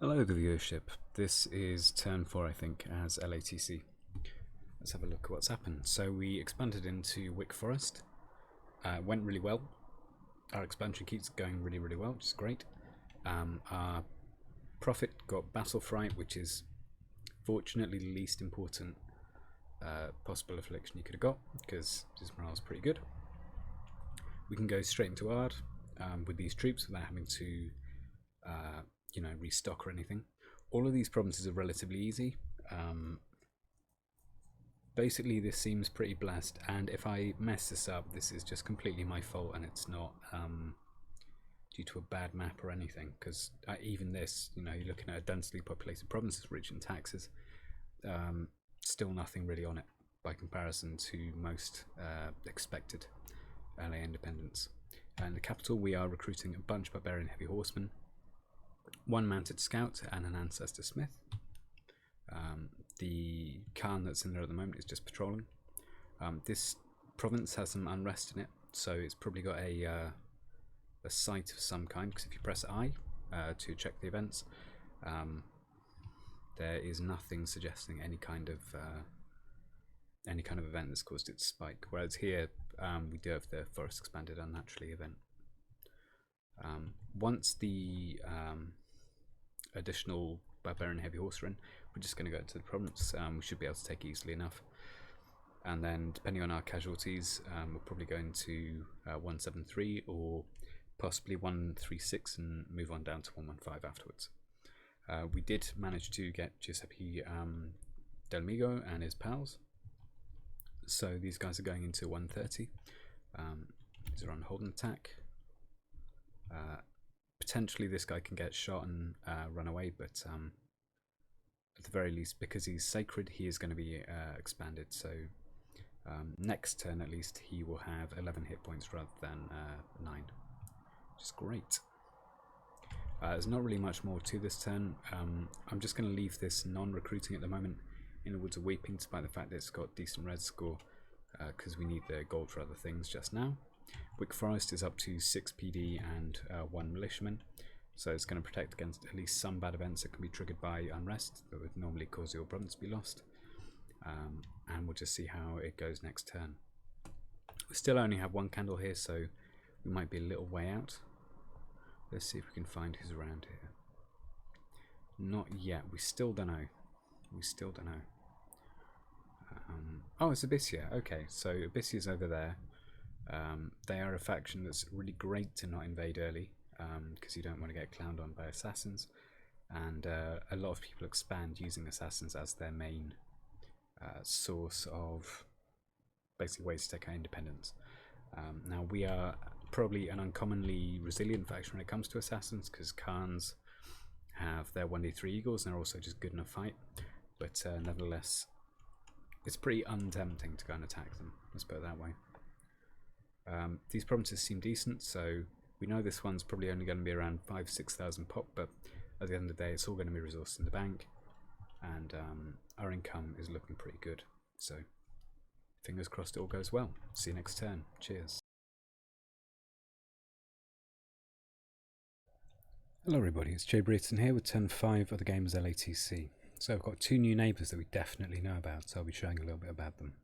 Hello, the viewership. This is turn 4, I think, as LATC. Let's have a look at what's happened. So we expanded into Wick Forest. Went really well. Our expansion keeps going really well, which is great. Our prophet got Battle Fright, which is fortunately the least important possible affliction you could have got, because his morale is pretty good. We can go straight into Ard with these troops without having to restock or anything. All of these provinces are relatively easy. Basically, this seems pretty blessed, and if I mess this up, this is just completely my fault, and it's not due to a bad map or anything, because even this, you're looking at a densely populated province that's rich in taxes, still nothing really on it by comparison to most expected LA independents. In the capital, we are recruiting a bunch of barbarian heavy horsemen, one mounted scout and an ancestor smith. The Khan that's in there at the moment is just patrolling. This province has some unrest in it, so it's probably got a site of some kind, because if you press I to check the events, there is nothing suggesting any kind of event that's caused it to spike. Whereas here we do have the forest expanded unnaturally event. Once the additional barbarian heavy horse are in, we're just going to go into the province. We should be able to take easily enough, and then depending on our casualties, we'll probably go into 173 or possibly 136 and move on down to 115 afterwards. We did manage to get Giuseppe Del Migo and his pals, so these guys are going into 130. These are on hold and attack. Potentially this guy can get shot and run away, but at the very least, because he's sacred, he is going to be expanded, so next turn at least he will have 11 hit points rather than 9, which is great. There's not really much more to this turn. I'm just going to leave this non-recruiting at the moment in the Woods of Weeping, despite the fact that it's got decent red score, because we need the gold for other things just now. Wick Forest is up to 6 PD and 1 militiaman, so it's going to protect against at least some bad events that can be triggered by unrest that would normally cause your province to be lost. And we'll just see how it goes next turn. We still only have one candle here, so we might be a little way out. Let's see if we can find who's around here. Not yet. We still don't know. Oh, it's Abyssia. Okay, so Abyssia's over there. They are a faction that's really great to not invade early, because you don't want to get clowned on by assassins, and a lot of people expand using assassins as their main source of basically ways to take our independence. Now we are probably an uncommonly resilient faction when it comes to assassins, because Khans have their 1d3 eagles and they're also just good in a fight, but nevertheless it's pretty untempting to go and attack them, let's put it that way. These provinces seem decent, so we know this one's probably only going to be around 5,000–6,000 pop, but at the end of the day it's all going to be resourced in the bank, and our income is looking pretty good, so fingers crossed it all goes well. See you next turn. Cheers. Hello everybody, it's Jay Brereton here with turn 5 of the game as LATC. So I've got 2 new neighbours that we definitely know about, so I'll be showing a little bit about them.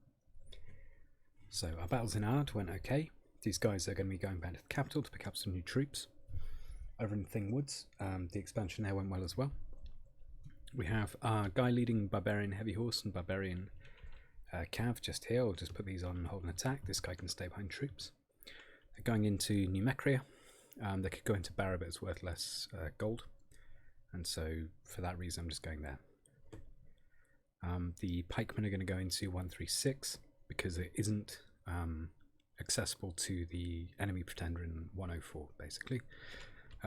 So our battles in Ard went okay. These guys are going to be going back to the capital to pick up some new troops. Over in Thing Woods, the expansion there went well as well. We have our guy leading barbarian heavy horse and barbarian cav just here. I'll just put these on hold and attack. This guy can stay behind troops. They're going into New Mecria. They could go into Barra, but it's worth less gold, and so for that reason I'm just going there. The pikemen are going to go into 136 because it isn't accessible to the enemy pretender in 104 basically.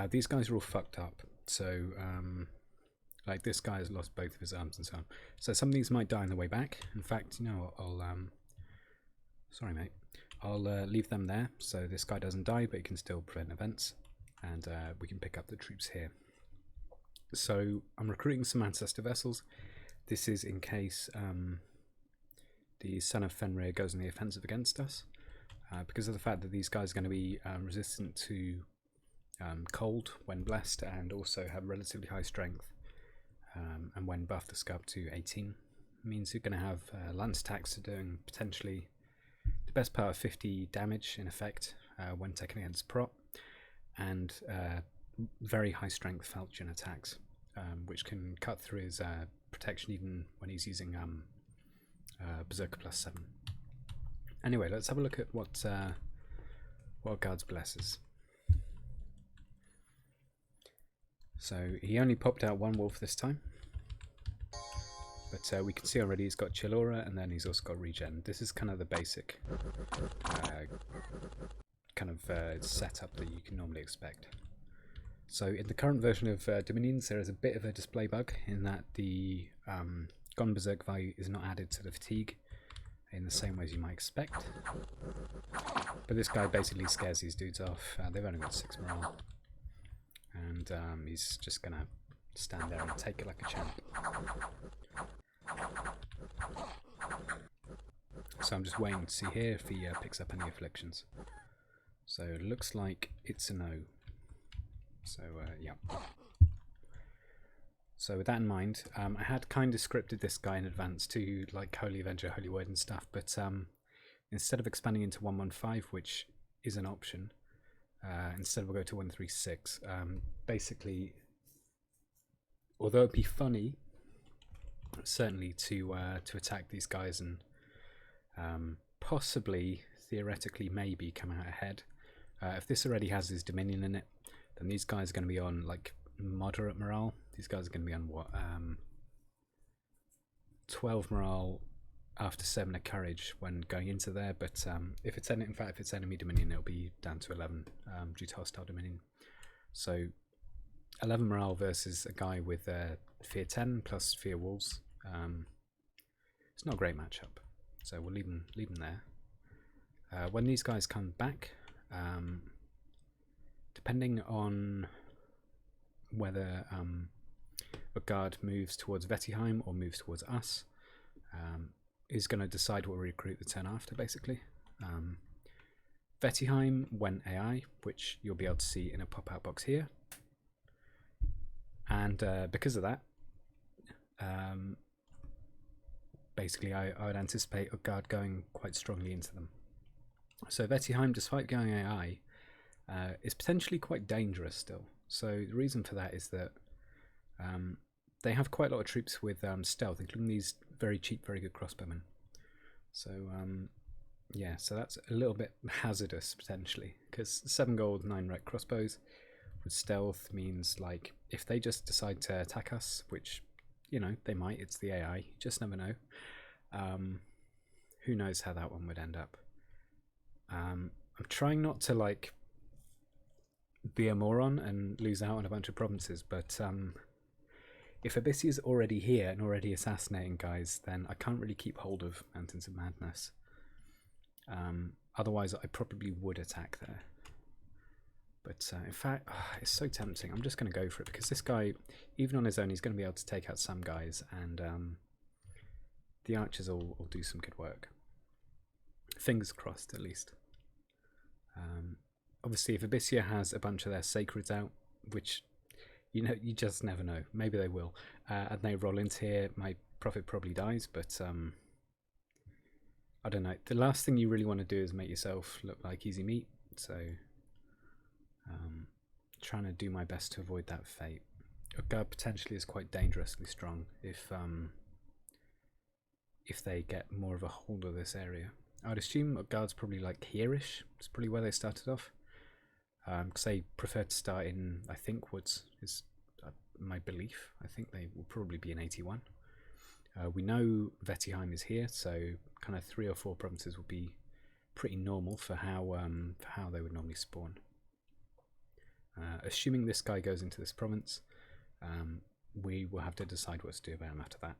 These guys are all fucked up, so like this guy has lost both of his arms and so on, so some of these might die on the way back. In fact, I'll sorry mate, I'll leave them there so this guy doesn't die, but he can still prevent events, and we can pick up the troops here. So I'm recruiting some ancestor vessels. This is in case the son of Fenrir goes on the offensive against us, because of the fact that these guys are going to be resistant to cold when blessed, and also have relatively high strength. And when buffed, this go up to 18. Means you're going to have lance attacks doing potentially the best part of 50 damage in effect when taken against prot, and very high strength falchion attacks, which can cut through his protection even when he's using Berserker +7. Anyway, let's have a look at what Guards blesses. So he only popped out one wolf this time, but we can see already he's got Chill Aura, and then he's also got Regen. This is kind of the basic setup that you can normally expect. So in the current version of Dominions, there is a bit of a display bug in that the Gone Berserk value is not added to the fatigue in the same way as you might expect. But this guy basically scares these dudes off. They've only got 6 morale. And he's just going to stand there and take it like a champ. So I'm just waiting to see here if he picks up any afflictions. So it looks like it's a no. So yeah. So with that in mind, I had kind of scripted this guy in advance to like Holy Avenger, Holy Word and stuff, but instead of expanding into 115, which is an option, instead we'll go to 136. Basically, although it'd be funny, certainly to attack these guys and possibly, theoretically, maybe come out ahead. If this already has his Dominion in it, then these guys are going to be on like moderate morale. These guys are going to be on what? 12 morale after 7 of courage when going into there, but if it's enemy Dominion, it'll be down to 11 due to hostile Dominion. So 11 morale versus a guy with fear 10 plus fear wolves. It's not a great matchup, so we'll leave them there. When these guys come back, depending on whether a guard moves towards Vettiheim or moves towards us, is going to decide what we recruit the turn after, basically. Vettiheim went AI, which you'll be able to see in a pop-out box here. And because of that, basically I would anticipate a guard going quite strongly into them. So Vettiheim, despite going AI, is potentially quite dangerous still. So the reason for that is that they have quite a lot of troops with stealth, including these very cheap, very good crossbowmen. So yeah, so that's a little bit hazardous potentially, because 7 gold, 9 red crossbows with stealth means, like, if they just decide to attack us, which, you know, they might, it's the AI, you just never know. Who knows how that one would end up. I'm trying not to, like, be a moron and lose out on a bunch of provinces, but if Abyssea is already here and already assassinating guys, then I can't really keep hold of Mountains of Madness. Otherwise, I probably would attack there. But in fact, it's so tempting. I'm just going to go for it, because this guy, even on his own, he's going to be able to take out some guys, and the archers will do some good work. Fingers crossed, at least. Obviously, if Abyssea has a bunch of their sacreds out, which, you know, you just never know. Maybe they will. And they roll into here, my prophet probably dies, but I don't know. The last thing you really want to do is make yourself look like easy meat, so trying to do my best to avoid that fate. Guard potentially is quite dangerously strong if they get more of a hold of this area. I'd assume Guard's probably like here-ish. It's probably where they started off. Because they prefer to start in, I think, woods is my belief. I think they will probably be in 81. We know Vettiheim is here, so kind of 3 or 4 provinces will be pretty normal for how they would normally spawn. Assuming this guy goes into this province, we will have to decide what to do about him after that.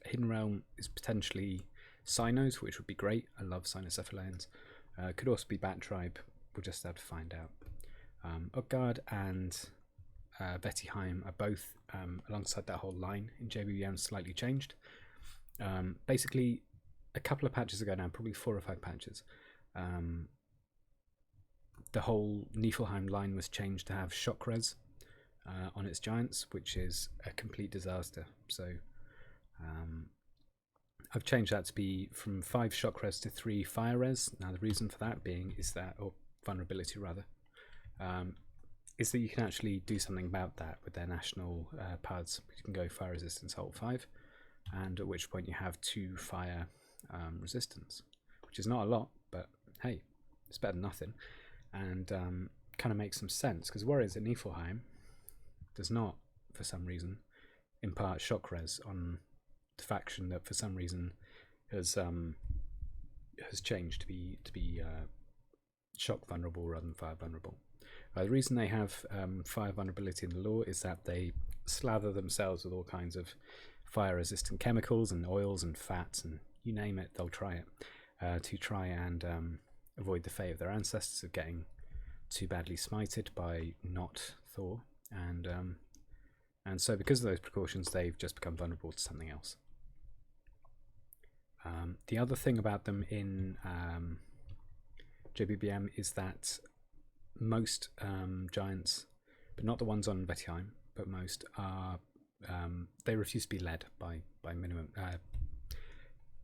Hidden Realm is potentially Cynos, which would be great. I love Cynocephalians. Could also be Bat Tribe. We'll just have to find out. Utgard and Vettiheim are both alongside that whole line in JBBM, slightly changed. Basically, a couple of patches ago now, probably 4 or 5 patches, the whole Niflheim line was changed to have shock res on its giants, which is a complete disaster. So I've changed that to be from 5 shock res to 3 fire res. Now the reason for that being is that, or vulnerability rather, is that you can actually do something about that with their national paths. You can go fire resistance Alt 5, and at which point you have 2 fire resistance, which is not a lot, but hey, it's better than nothing, and kind of makes some sense, because Warriors at Niflheim does not, for some reason, impart shock res on the faction that for some reason has changed to be shock vulnerable rather than fire vulnerable. The reason they have fire vulnerability in the lore is that they slather themselves with all kinds of fire resistant chemicals and oils and fats and you name it, they'll try it to try and avoid the fate of their ancestors of getting too badly smited by not Thor, and so because of those precautions they've just become vulnerable to something else. The other thing about them in JBBM is that most giants, but not the ones on Vettheim, but most are they refuse to be led by minimum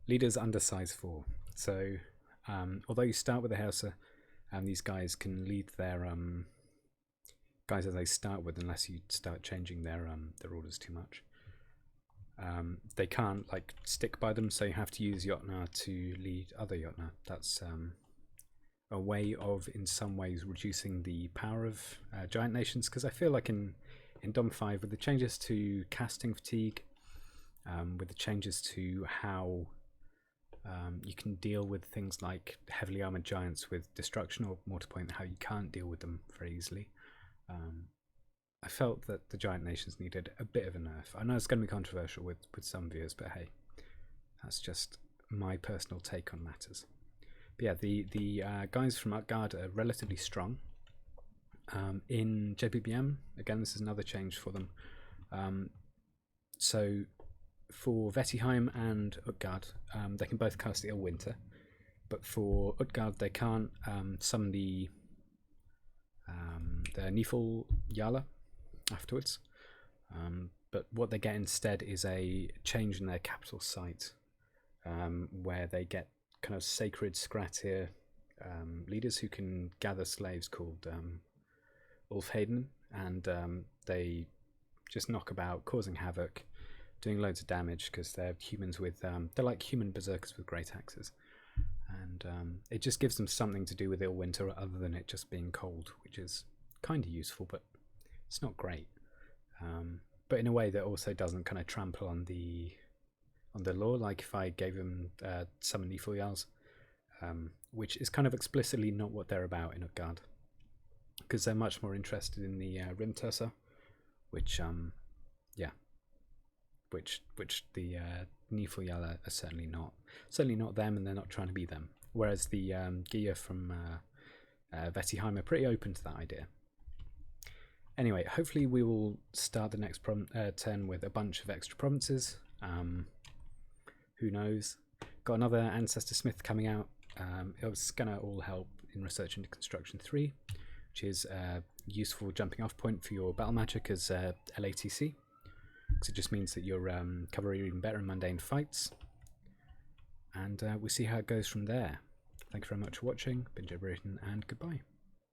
leaders under size 4. So although you start with a Hauser, and these guys can lead their guys as they start with, unless you start changing their orders too much. They can't like stick by them, so you have to use Jotnar to lead other Jotnar. That's a way of, in some ways, reducing the power of giant nations, because I feel like in Dom 5, with the changes to casting fatigue, with the changes to how you can deal with things like heavily armored giants with destruction, or more to point, how you can't deal with them very easily, I felt that the giant nations needed a bit of a nerf. I know it's going to be controversial with some viewers, but hey, that's just my personal take on matters. But yeah, the guys from Utgard are relatively strong. In JBBM, again, this is another change for them. So for Vettheim and Utgard, they can both cast the Illwinter, but for Utgard they can't summon the Niefel Yala afterwards. But what they get instead is a change in their capital site, where they get kind of sacred Skratir leaders who can gather slaves called Ulfheden, and they just knock about, causing havoc, doing loads of damage, because they're humans with they're like human berserkers with great axes, and it just gives them something to do with Illwinter other than it just being cold, which is kind of useful, but it's not great. But in a way that also doesn't kind of trample on the lore, like if I gave them summon Niefel, which is kind of explicitly not what they're about in Utgard, because they're much more interested in the Rimtursa, which which the Niefel are certainly not them, and they're not trying to be them. Whereas the Gia from Vettheim are pretty open to that idea. Anyway, hopefully we will start the next turn with a bunch of extra provinces. Who knows? Got another Ancestor Smith coming out. It's going to all help in research into Construction 3, which is a useful jumping off point for your battle magic as LATC, because it just means that you're cover even better in mundane fights. And we'll see how it goes from there. Thank you very much for watching. Been Joe Brayton, and goodbye.